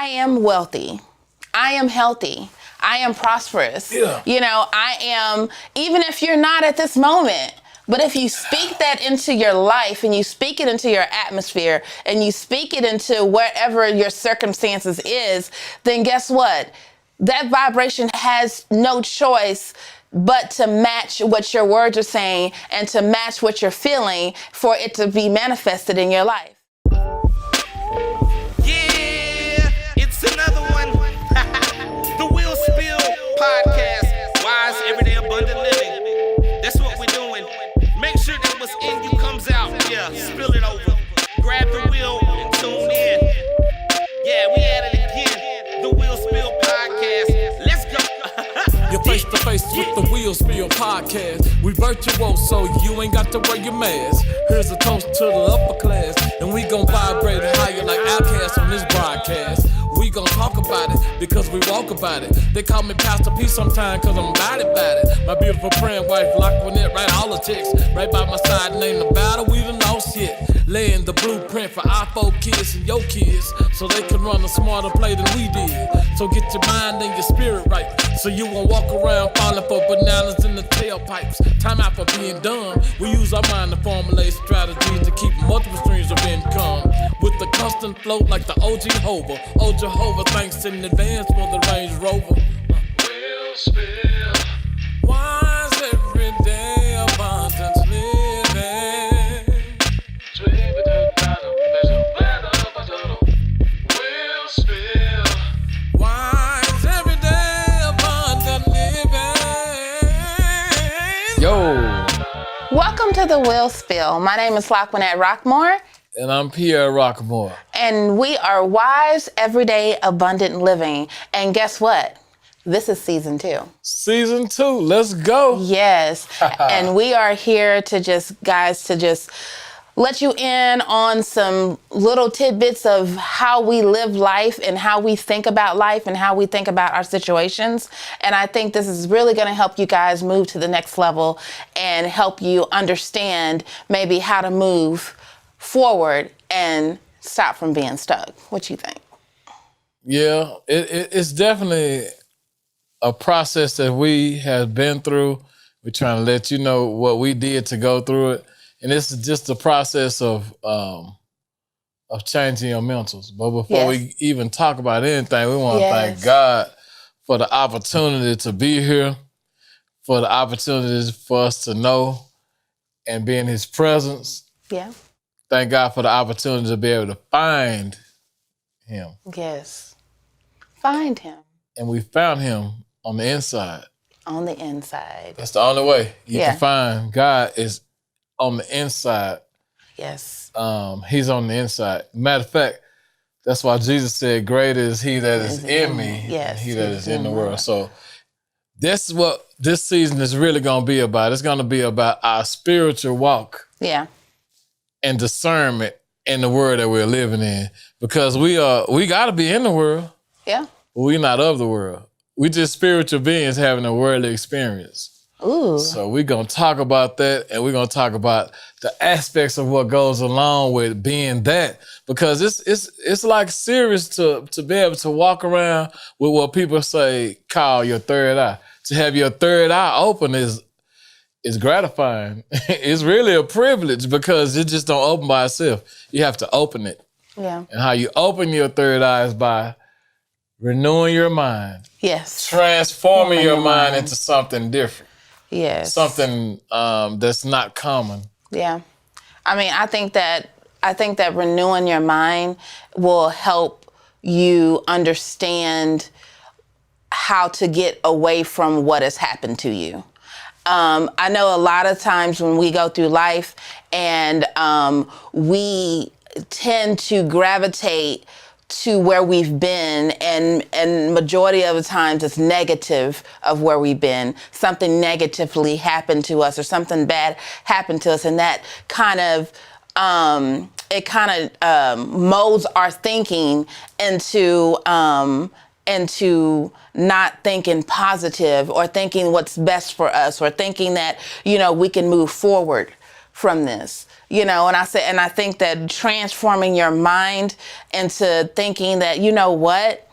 I am wealthy. I am healthy. I am prosperous. Yeah. I am, even if you're not at this moment, but if you speak that into your life and you speak it into your atmosphere and you speak it into wherever your circumstances is, then guess what? That vibration has no choice but to match what your words are saying and to match what you're feeling for it to be manifested in your life. Yeah, it's another one. The Weal Spill podcast. Wise, everyday, abundant living. That's what we're doing. Make sure that what's in you comes out. Yeah, spill it over. Grab the wheel and tune in. Yeah, we at it again. The Weal Spill podcast. Let's go. You're face to face with the Weal Spill podcast. We virtual, so you ain't got to wear your mask. Here's a toast to the upper class, and we gon' vibrate higher like outcasts on this broadcast. We gon' talk about it because we walk about it. They call me Pastor P sometimes cause I'm about it. My beautiful praying wife, Roquemores, write all the checks. Right by my side, and ain't about it, we done lost yet. Laying the blueprint for our 4 kids and your kids, so they can run a smarter play than we did. So get your mind and your spirit right, so you won't walk around falling for bananas in the tailpipes. Time out for being dumb. We use our mind to formulate strategies to keep multiple streams of income. With the constant float like the OG Hover. Oh Jehovah, thanks in advance for the Range Rover. Weal Spill. Wise every day, abundance living. Sweet with the bottom, there's a better. Weal Spill. Wise every day, abundant living. Yo. Welcome to the Weal Spill. My name is Roquemores. And I'm Pierre Roquemores. And we are Wise, Everyday, Abundant Living. And guess what? This is season 2. Season 2, let's go. Yes. And we are here to just let you in on some little tidbits of how we live life and how we think about life and how we think about our situations. And I think this is really going to help you guys move to the next level and help you understand maybe how to move forward and stop from being stuck. What you think? Yeah, it's definitely a process that we have been through. We're trying to let you know what we did to go through it. And this is just the process of changing your mentals. But before we even talk about anything, we want to thank God for the opportunity to be here, for the opportunities for us to know and be in His presence. Yeah. Thank God for the opportunity to be able to find Him. Yes. Find Him. And we found Him on the inside. On the inside. That's the only way you can find God is on the inside. Yes. He's on the inside. Matter of fact, that's why Jesus said, greater is He that is in me than He that is in the world. So that's what this season is really going to be about. It's going to be about our spiritual walk. Yeah. And discernment in the world that we're living in. Because we got to be in the world. Yeah. But we're not of the world. We just spiritual beings having a worldly experience. Ooh. So we're going to talk about that, and we're going to talk about the aspects of what goes along with being that. Because it's like serious to be able to walk around with what people say call your third eye. To have your third eye open is gratifying. It's really a privilege because it just don't open by itself. You have to open it. Yeah. And how you open your third eye is by renewing your mind. Yes. Transforming your mind into something different. Yes. Something that's not common. Yeah. I mean, I think that renewing your mind will help you understand how to get away from what has happened to you. I know a lot of times when we go through life and we tend to gravitate to where we've been, and majority of the times it's negative of where we've been. Something negatively happened to us or something bad happened to us, and that kind of molds our thinking into not thinking positive or thinking what's best for us or thinking that, we can move forward from this. you know, and I think that transforming your mind into thinking that, you know what,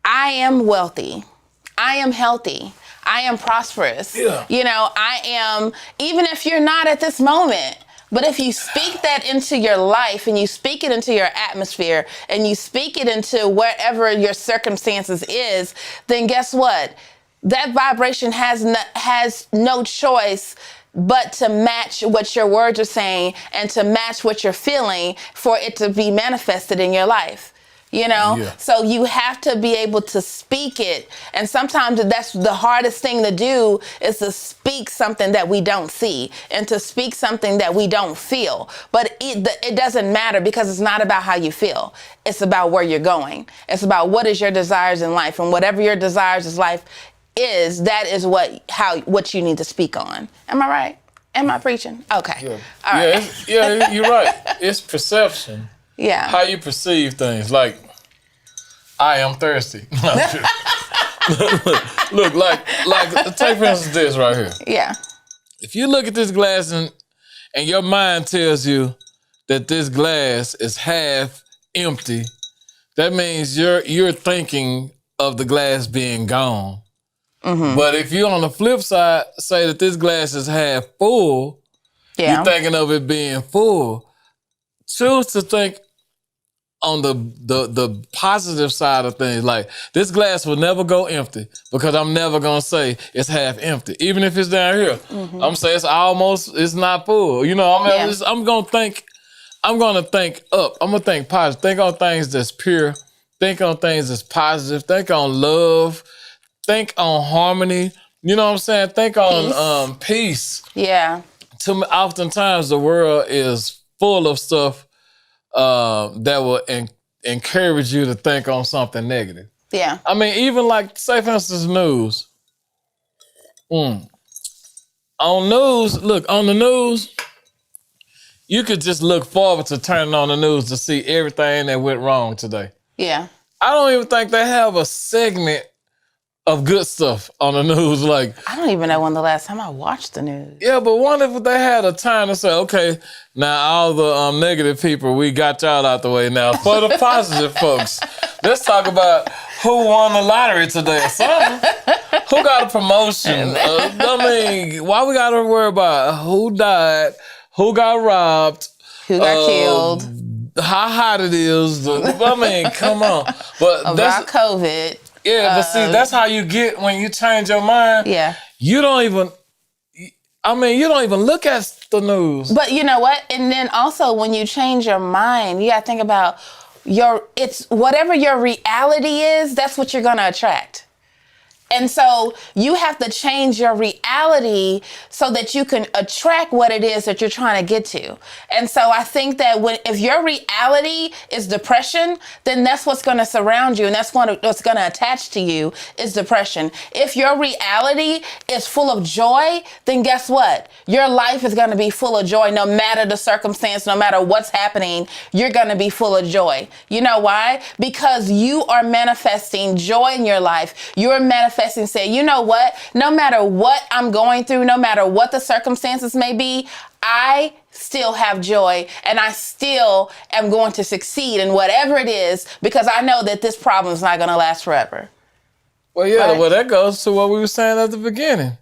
I am wealthy, I am healthy, I am prosperous. Yeah. You know, I am, even if you're not at this moment, but if you speak that into your life and you speak it into your atmosphere and you speak it into wherever your circumstances is, then guess what? That vibration has no choice but to match what your words are saying and to match what you're feeling for it to be manifested in your life. You know, so you have to be able to speak it. And sometimes that's the hardest thing to do, is to speak something that we don't see and to speak something that we don't feel. But it doesn't matter, because it's not about how you feel. It's about where you're going. It's about what is your desires in life, and whatever your desires in life is, that is what you need to speak on. Am I right? Am I preaching? Okay. Yeah. All right. You're right. It's perception. Yeah. How you perceive things. Like, I am thirsty. Look, like take for instance this right here. Yeah. If you look at this glass and your mind tells you that this glass is half empty, that means you're thinking of the glass being gone. Mm-hmm. But if you on the flip side say that this glass is half full, you're thinking of it being full. Choose to think on the positive side of things. Like, this glass will never go empty, because I'm never gonna say it's half empty. Even if it's down here, I'm gonna say it's not full. You know, I'm gonna think up. I'm gonna think positive. Think on things that's pure. Think on things that's positive. Think on love. Think on harmony. You know what I'm saying? Think on peace. Yeah. Oftentimes the world is full of stuff that will encourage you to think on something negative. Yeah. I mean, even like, say for instance, news. On the news, you could just look forward to turning on the news to see everything that went wrong today. Yeah. I don't even think they have a segment of good stuff on the news. Like, I don't even know when the last time I watched the news. Yeah, but wonder if they had a time to say, okay, now all the negative people, we got y'all out the way now. For the positive folks, let's talk about who won the lottery today or something. Who got a promotion? I mean, why we got to worry about who died, who got robbed, who got killed, how hot it is. I mean, come on. But about COVID. Yeah, but see, that's how you get when you change your mind. Yeah. You don't even look at the news. But you know what? And then also, when you change your mind, you gotta think about it's whatever your reality is, that's what you're gonna attract. And so you have to change your reality so that you can attract what it is that you're trying to get to. And so I think that if your reality is depression, then that's what's going to surround you, and that's what's going to attach to you is depression. If your reality is full of joy, then guess what? Your life is going to be full of joy. No matter the circumstance, no matter what's happening, you're going to be full of joy. You know why? Because you are manifesting joy in your life. You're manifesting, say, you know what? No matter what I'm going through, no matter what the circumstances may be, I still have joy, and I still am going to succeed in whatever it is, because I know that this problem is not going to last forever. Well, yeah, right? Well, that goes to what we were saying at the beginning.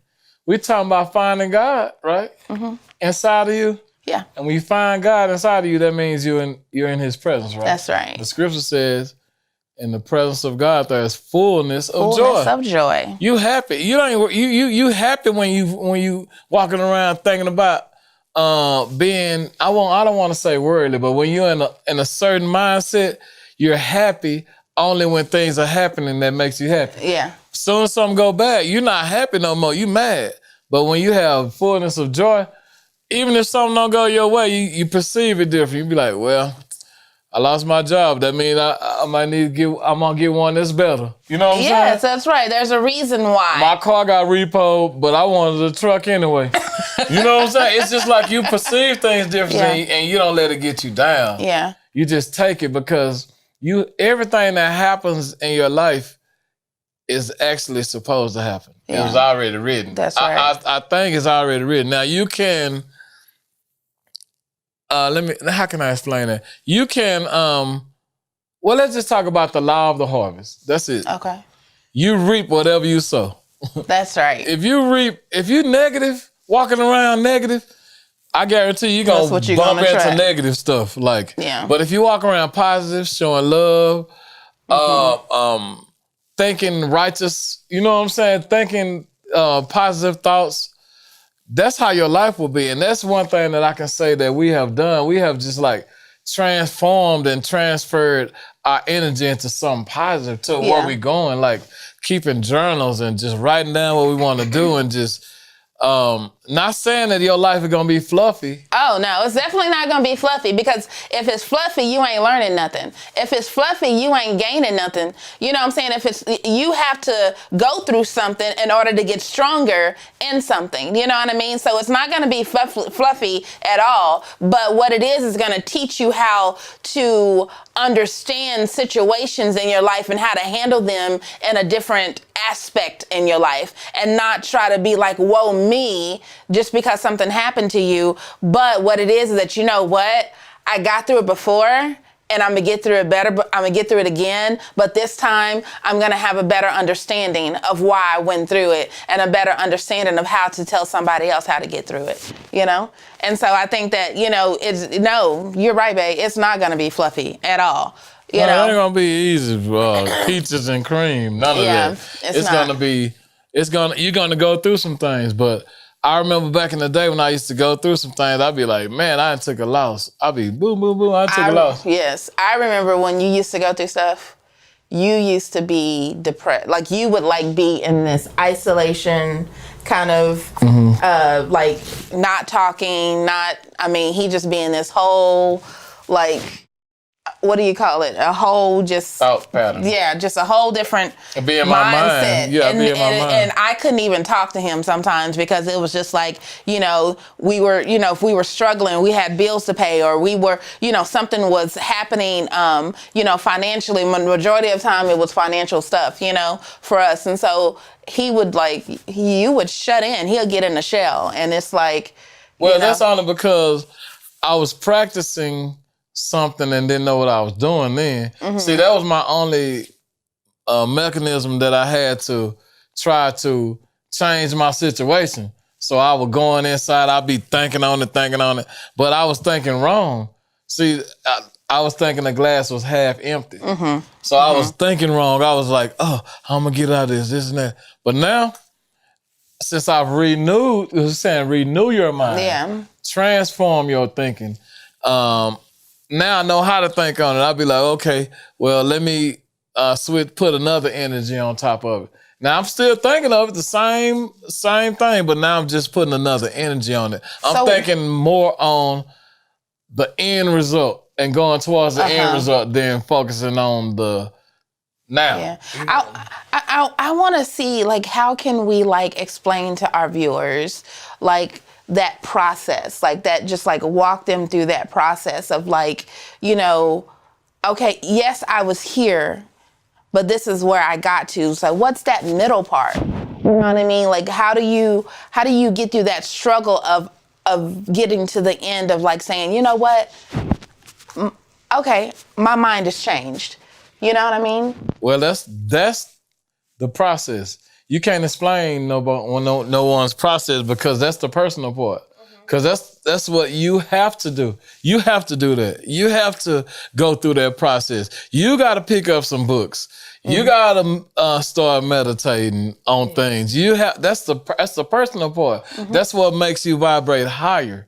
We're talking about finding God, right? Mm-hmm. Inside of you. Yeah. And when you find God inside of you, that means you're in His presence, right? That's right. The scripture says, in the presence of God, there is fullness of joy. Fullness of joy. You happy. You happy when you walking around thinking about being. I don't want to say worldly, but when you're in a certain mindset, you're happy only when things are happening that makes you happy. Yeah. As soon as something go bad, you're not happy no more. You mad. But when you have fullness of joy, even if something don't go your way, you perceive it different. You be like, well, I lost my job. That means I might need to I'm going to get one that's better. You know what I'm saying? Yes, that's right. There's a reason why. My car got repoed, but I wanted a truck anyway. You know what I'm saying? It's just like you perceive things differently, and you don't let it get you down. Yeah. You just take it, because everything that happens in your life is actually supposed to happen. Yeah. It was already written. That's right. I think it's already written. Now, you can how can I explain that? You can, well, let's just talk about the law of the harvest. That's it. Okay. You reap whatever you sow. That's right. If you negative, walking around negative, I guarantee you're going to bump into negative stuff. Like, yeah. But if you walk around positive, showing love, thinking righteous, you know what I'm saying? Thinking positive thoughts, that's how your life will be. And that's one thing that I can say that we have done. We have just like transformed and transferred our energy into something positive to where we're going, like keeping journals and just writing down what we want to do and just not saying that your life is going to be fluffy. Oh, no, it's definitely not going to be fluffy, because if it's fluffy, you ain't learning nothing. If it's fluffy, you ain't gaining nothing. You know what I'm saying? You have to go through something in order to get stronger in something. You know what I mean? So it's not going to be fluffy at all. But what it is going to teach you how to understand situations in your life and how to handle them in a different aspect in your life, and not try to be like, whoa, me, just because something happened to you. But what it is that, you know what, I got through it before, and I'm gonna get through it better, but I'm gonna get through it again. But this time I'm gonna have a better understanding of why I went through it, and a better understanding of how to tell somebody else how to get through it, you know? And so I think that, you know, you're right, babe. It's not gonna be fluffy at all. You know? It ain't gonna be easy. Peaches and cream, none of that. You're gonna go through some things. But I remember back in the day when I used to go through some things, I'd be like, man, I took a loss. I'd be boom, boom, boom, I took a loss. Yes, I remember when you used to go through stuff, you used to be depressed. Like, you would like be in this isolation kind of, like not talking, he just be in this whole, like, what do you call it? A whole just thought pattern. Yeah, just a whole different be in my mind. Yeah, be in my mind. And I couldn't even talk to him sometimes, because it was just like, you know, we were, you know, if we were struggling, we had bills to pay, or we were, you know, something was happening, you know, financially. Majority of the time it was financial stuff, you know, for us. And so you would shut in. He'll get in the shell, and it's like, well, that's only because I was practicing something and didn't know what I was doing then. Mm-hmm. See, that was my only mechanism that I had to try to change my situation. So I was going inside, I'd be thinking on it, but I was thinking wrong. See, I was thinking the glass was half empty. Mm-hmm. So I was thinking wrong. I was like, oh, I'm gonna get out of this and that. But now, since I've renew your mind, transform your thinking. Now I know how to think on it. I'll be like, okay, well, let me put another energy on top of it. Now I'm still thinking of it, the same thing, but now I'm just putting another energy on it. I'm thinking more on the end result and going towards the end result than focusing on the now. Yeah. I want to see, like, how can we, like, explain to our viewers, like, that process, like that, just like walk them through that process of, like, you know, okay, yes, I was here, but this is where I got to. So what's that middle part? You know what I mean? Like, how do you get through that struggle of getting to the end of, like, saying, you know what? Okay, my mind has changed. You know what I mean? Well, that's the process. You can't explain no one's process, because that's the personal part. Because that's what you have to do. You have to do that. You have to go through that process. You got to pick up some books. You got to start meditating on things. That's the personal part. That's what makes you vibrate higher.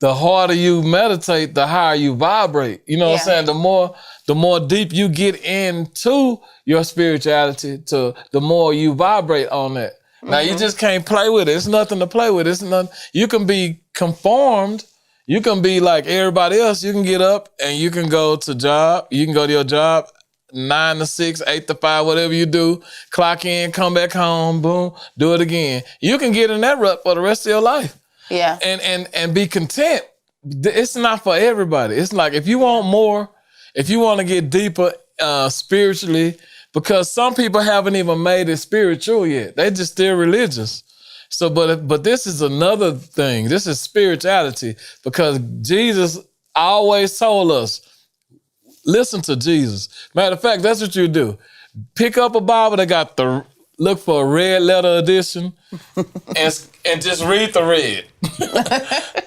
The harder you meditate, the higher you vibrate. You know what I'm saying? The more deep you get into your spirituality, the more you vibrate on that. Now, you just can't play with it. It's nothing to play with. It's nothing. You can be conformed. You can be like everybody else. You can get up and you can go to job. You can go to your job 9 to 6, 8 to 5, whatever you do. Clock in, come back home, boom, do it again. You can get in that rut for the rest of your life. Yeah. And be content. It's not for everybody. It's like, if you want more, if you want to get deeper spiritually, because some people haven't even made it spiritual yet. They just still religious. So, but this is another thing. This is spirituality, because Jesus always told us, listen to Jesus. Matter of fact, that's what you do. Pick up a Bible that got look for a red letter edition and just read the red.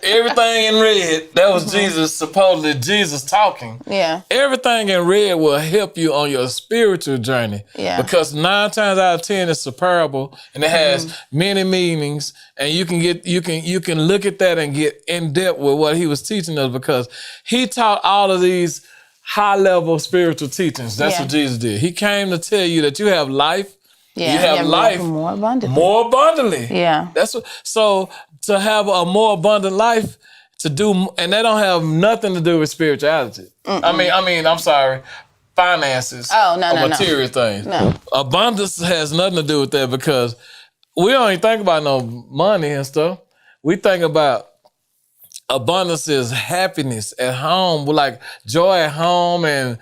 Everything in red, that was Jesus, supposedly Jesus talking. Yeah. Everything in red will help you on your spiritual journey. Yeah. Because 9 times out of 10 it's a parable and it has many meanings, and you can look at that and get in depth with what he was teaching us, because he taught all of these high-level spiritual teachings. That's what Jesus did. He came to tell you that you have life. Yeah, you have life more abundantly. More abundantly. Yeah. That's what. So to have a more abundant life, and that don't have nothing to do with spirituality. I mean, I'm sorry, finances. Oh, no, material things. No. Abundance has nothing to do with that, because we don't even think about no money and stuff. We think about abundance is happiness at home, like joy at home and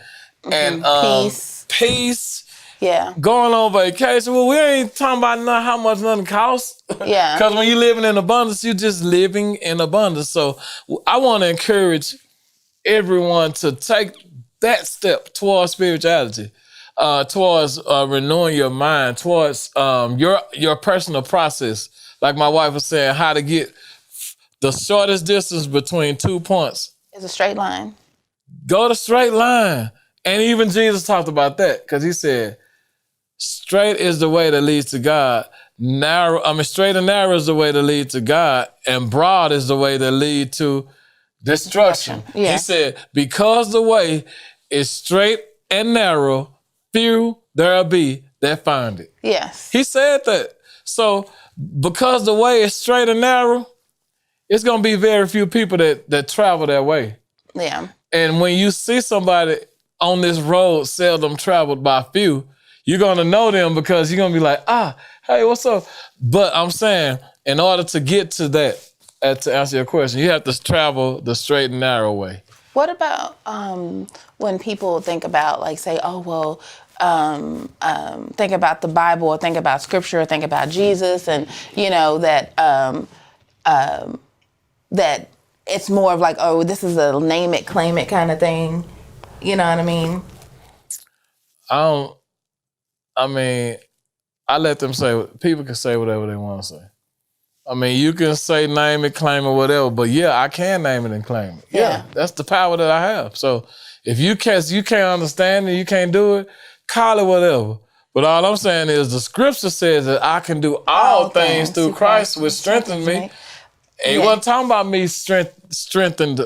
peace. Yeah. Going on vacation. Well, we ain't talking about how much nothing costs. Yeah. Because when you're living in abundance, you're just living in abundance. So I want to encourage everyone to take that step towards spirituality, towards renewing your mind, towards your personal process. Like my wife was saying, how to get the shortest distance between 2 points. It's a straight line. Go the straight line. And even Jesus talked about that, because he said, straight is the way that leads to God. Straight and narrow is the way that leads to God, and broad is the way that leads to destruction. Yeah. He said, because the way is straight and narrow, few there'll be that find it. Yes. He said that. So because the way is straight and narrow, it's gonna be very few people that travel that way. Yeah. And when you see somebody on this road seldom traveled by few, you're going to know them, because you're going to be like, hey, what's up? But I'm saying, in order to get to that, to answer your question, you have to travel the straight and narrow way. What about when people think about, like, say, think about the Bible, or think about scripture, or think about Jesus, and, that it's more of like, oh, this is a name it, claim it kind of thing. You know what I mean? I let them say, people can say whatever they want to say. I mean, you can say name it, claim it, whatever, but yeah, I can name it and claim it. Yeah, that's the power that I have. So if you can't understand it, you can't do it, call it whatever. But all I'm saying is the scripture says that I can do all things through Christ, which strengthens me. And he wasn't talking about me strengthened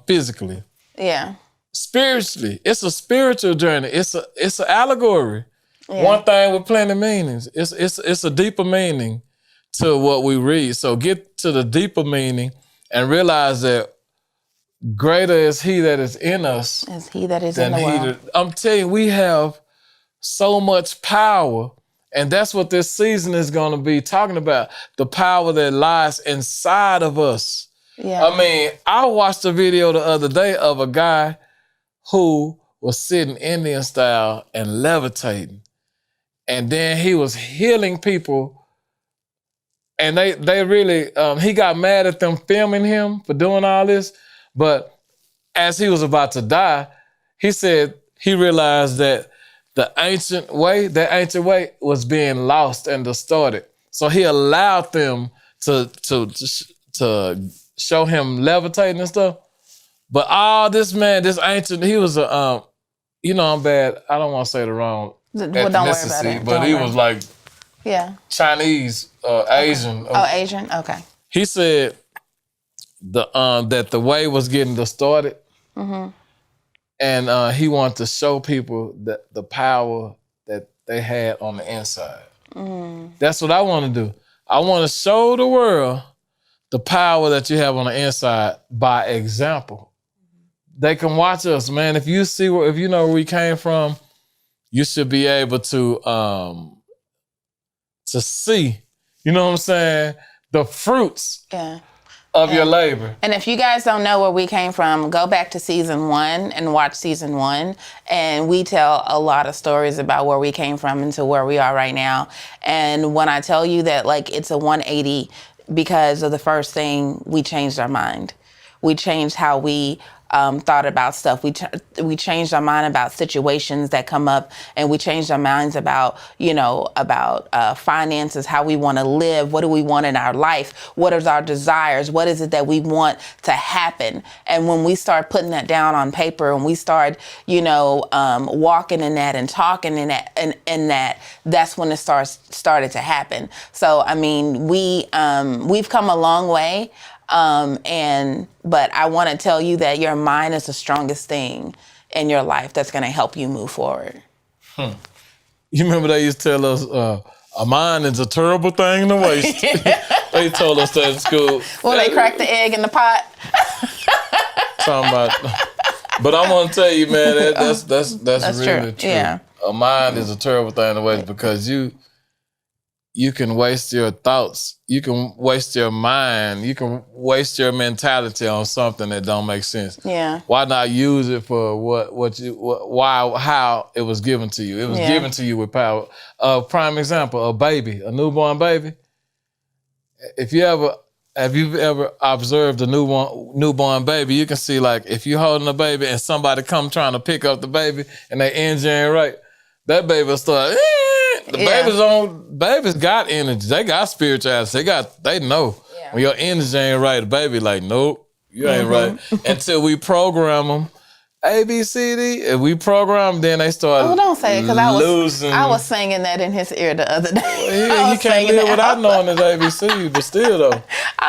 physically. Yeah. Spiritually, it's a spiritual journey. It's an allegory. Yeah. One thing with plenty meanings. It's a deeper meaning to what we read. So get to the deeper meaning and realize that greater is he that is in us as he that is in the world. I'm telling you, we have so much power, and that's what this season is going to be talking about, the power that lies inside of us. Yeah. I mean, I watched a video the other day of a guy who was sitting Indian style and levitating. And then he was healing people. And they really, he got mad at them filming him for doing all this. But as he was about to die, he said he realized that that ancient way was being lost and distorted. So he allowed them to show him levitating and stuff. But all this ancient, he was I'm bad. I don't want to say the wrong ethnicity, but he was like Chinese, Asian. Oh, Asian? Okay. He said that the way was getting distorted. Mm-hmm. And he wanted to show people that the power that they had on the inside. Mm. That's what I want to do. I want to show the world the power that you have on the inside by example. They can watch us, man. If you know where we came from, you should be able to see, you know what I'm saying, the fruits of your labor. And if you guys don't know where we came from, go back to season 1 and watch season 1. And we tell a lot of stories about where we came from and to where we are right now. And when I tell you that, like, it's a 180 because of the first thing, we changed our mind. We changed how we thought about stuff. We changed our mind about situations that come up, and we changed our minds about, about finances, how we want to live, what do we want in our life, what is our desires, what is it that we want to happen. And when we start putting that down on paper and we start, walking in that and talking in that, that's when it started to happen. So, I mean, we've come a long way. But I want to tell you that your mind is the strongest thing in your life that's going to help you move forward. You remember they used to tell us, a mind is a terrible thing to waste. They told us that in school. Well, they cracked the egg in the pot. Talking about, but I want to tell you, man, that's really true. Yeah. A mind is a terrible thing to waste because you can waste your thoughts, you can waste your mind, you can waste your mentality on something that don't make sense. Yeah. Why not use it for how it was given to you? It was given to you with power. Prime example, a newborn baby. Have you ever observed a newborn baby? You can see, like, if you're holding a baby and somebody come trying to pick up the baby and they engine ain't right, that baby will start. Babies got energy. They got spirituality. They know when your energy ain't right. The baby like, nope, you ain't right. Until we program them, A, B, C, D. If we program them, then they start. Oh, don't say it, because I was singing that in his ear the other day. Well, he can't live without knowing his ABC, but still though,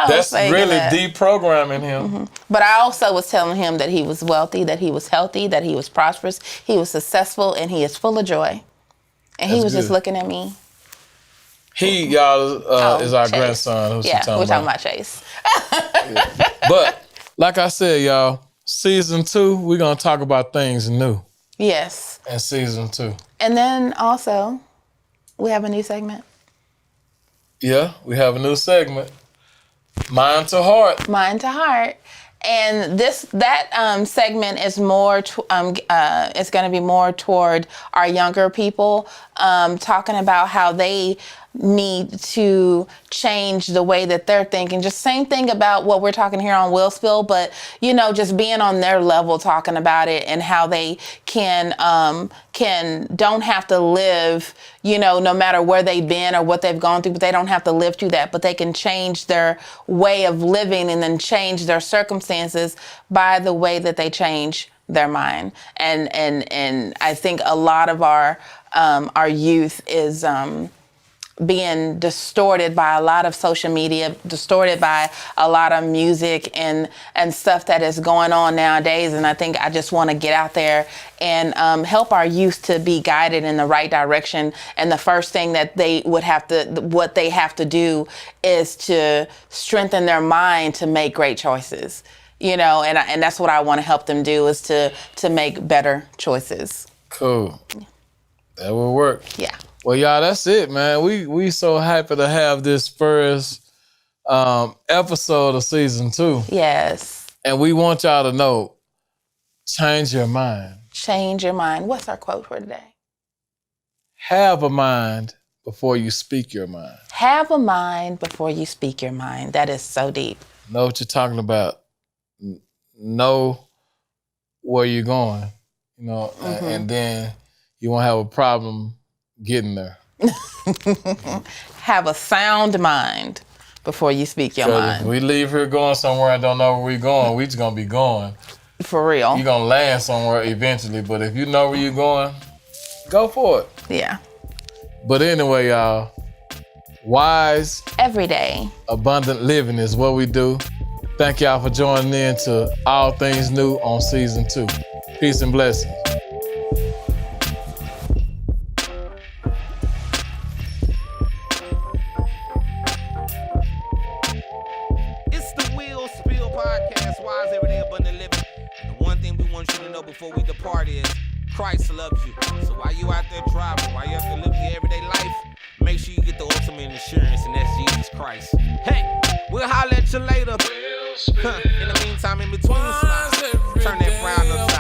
that's really deprogramming him. Mm-hmm. But I also was telling him that he was wealthy, that he was healthy, that he was prosperous, he was successful, and he is full of joy. And he was just looking at me. He, y'all, is our Chase. Grandson. Who's we're talking about Chase. But like I said, y'all, season 2, we're gonna talk about things new. Yes. In season 2. And then also, we have a new segment. Yeah, we have a new segment. Mind to Heart. Mind to Heart. And that segment is more. It's going to be more toward our younger people, talking about how they need to change the way that they're thinking. Just same thing about what we're talking here on Weal Spill, but just being on their level, talking about it and how they don't have to live, no matter where they've been or what they've gone through, but they don't have to live through that, but they can change their way of living and then change their circumstances by the way that they change their mind. And I think a lot of our youth is being distorted by a lot of social media, distorted by a lot of music and stuff that is going on nowadays. And I think I just want to get out there and help our youth to be guided in the right direction. And the first thing that what they have to do is to strengthen their mind to make great choices. And that's what I want to help them do, is to make better choices. Cool. That will work. Yeah. Well, y'all, that's it, man. We so happy to have this first episode of season 2. Yes. And we want y'all to know, change your mind. Change your mind. What's our quote for today? Have a mind before you speak your mind. Have a mind before you speak your mind. That is so deep. Know what you're talking about. Know where you're going, and then you won't have a problem getting there. Have a sound mind before you speak your mind. If we leave here going somewhere and don't know where we're going, we just gonna be going. For real. You're gonna land somewhere eventually, but if you know where you're going, go for it. Yeah. But anyway, y'all, wise, every day, abundant living is what we do. Thank y'all for joining in to All Things New on season 2. Peace and blessings. It's the Weal Spill podcast. Why is everyday abundant living? The one thing we want you to know before we depart is Christ loves you. So while you out there driving, while you out there living your everyday life, make sure you get the ultimate insurance, and that's Jesus Christ. Hey! We'll holler at you later. In the meantime, in between smiles, turn that frown up.